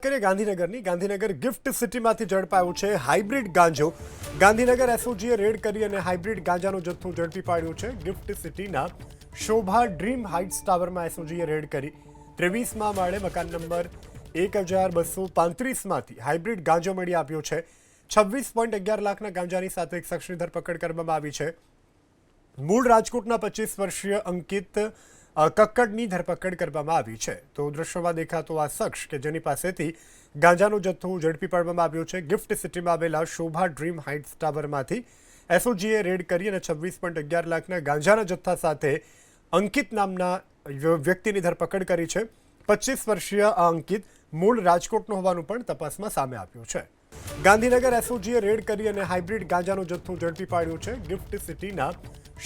કરીએ ગાંધીનગર ગિફ્ટ સિટીમાંથી ઝડપાયું છે hybrid ગાંજો. Gandhinagar એસઓજીએ red કરી અને હાઇબ્રિડ ગાંજાનો જથ્થો ઝડપી પાડ્યો છે. ગિફ્ટ સિટીના શોભા ડ્રીમ હાઇટ્સ ટાવરમાં એસઓજીએ રેડ કરી 23મા માળે મકાન નંબર 1235માંથી હાઇબ્રિડ ગાંજો મળી આવ્યો છે. 26.11 લાખના ગાંજાની સાથે એક શખ્સની ધરપકડ કરવામાં આવી છે. મૂળ રાજકોટના 25 વર્ષીય અંકિત કક્કડની ધરપકડ કરવામાં આવી છે. તો દ્રશ્યમાં દેખાતો આ શખ્સ કે જેની પાસેથી ગાંજાનો જથ્થો ઝડપી પાડવામાં આવ્યો છે. ગિફ્ટ સિટીમાં આવેલા શોભા ડ્રીમ હાઇટ્સ ટાવરમાંથી એસઓજીએ રેડ કરી અને 26.11 લાખના ગાંજાના જથ્થા સાથે અંકિત નામના વ્યક્તિની ધરપકડ કરી છે. 25 વર્ષીય આ અંકિત મૂળ રાજકોટનો હોવાનું પણ તપાસમાં સામે આવ્યું છે. ગાંધીનગર એસઓજીએ રેડ કરી અને હાઇબ્રિડ ગાંજાનો જથ્થો ઝડપી પાડ્યો છે. ગિફ્ટ સિટીના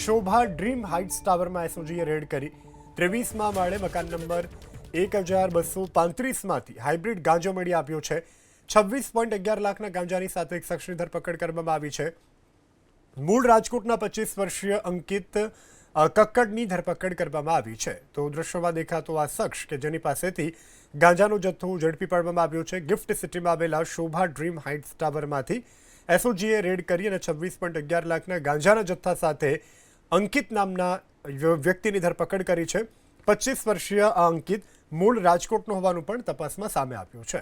શોભા ડ્રીમ હાઇટ્સ ટાવરમાં એસઓજીએ રેડ કરી 23મા માળે મકાન નંબર 1235માંથી હાઇબ્રિડ ગાંજો મળી આવ્યો છે. 26.11 લાખના ગાંજાની સાથે એક શખ્સની ધરપકડ કરવામાં આવી છે. મૂળ રાજકોટના 25 વર્ષીય અંકિત કક્કડની ધરપકડ કરવામાં આવી છે. તો દ્રશ્યમાં દેખાતો આ શખ્સ કે જેની પાસેથી ગાંજાનો જથ્થો ઝડપી પાડવામાં આવ્યો છે. ગિફ્ટ સિટીમાં આવેલા શોભા ડ્રીમ હાઇટ્સ ટાવરમાંથી એસઓજીએ રેડ કરી અને 26.11 લાખના ગાંજાના જથ્થા સાથે અંકિત નામના વ્યક્તિની ધરપકડ કરી છે. 25 વર્ષીય આ અંકિત મૂળ રાજકોટનો હોવાનું પણ તપાસમાં સામે આવ્યું છે.